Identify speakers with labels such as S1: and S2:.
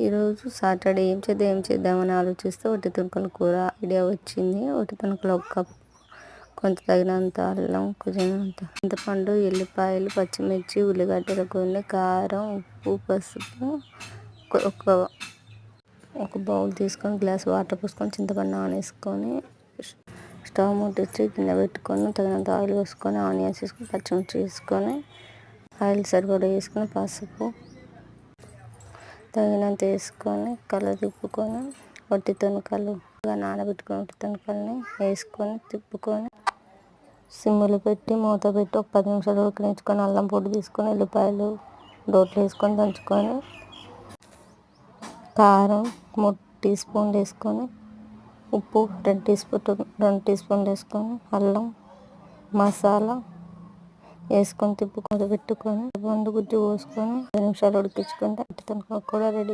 S1: ఈరోజు సాటర్డే ఏం చేద్దామని ఆలోచిస్తే ఒట్టి తుణుకుల కూర ఐడియా వచ్చింది. ఒట్టి తుణుకులు ఒక కప్పు, కొంత తగినంత అల్లం, కొంచెంత చింతపండు, ఎల్లిపాయలు, పచ్చిమిర్చి, ఉల్లిగడ్డలు కొన్ని, కారం, ఉప్పు, పసుపు, ఒక బౌల్ తీసుకొని గ్లాస్ వాటర్ పోసుకొని చింతపండు నానేసుకొని స్టవ్ ముట్టించి గిన్నె పెట్టుకొని తగినంత ఆయిల్ వేసుకొని ఆనియన్స్ వేసుకొని పచ్చిమిర్చి వేసుకొని ఆయిల్ సరిపడా వేసుకొని పసుపు తగినంత వేసుకొని తిప్పుకొని ఒట్టి తుణుకలు నానబెట్టుకొని ఒట్టి తుణుకల్ని వేసుకొని తిప్పుకొని సిమ్లో పెట్టి మూత పెట్టి ఒక 10 నిమిషాలు ఉడికించుకొని అల్లం పొడి తీసుకొని ఉల్లిపాయలు రోట్లో వేసుకొని దంచుకొని కారం 3 టీ స్పూన్లు వేసుకొని ఉప్పు 2 టీ స్పూన్లు వేసుకొని అల్లం మసాలా వేసుకొని తిప్పుకొని పెట్టుకొని గుజ్జు పోసుకొని 2 నిమిషాలు ఉడికించుకుంటే ఒట్టి తుణుకులు కూడా రెడీ.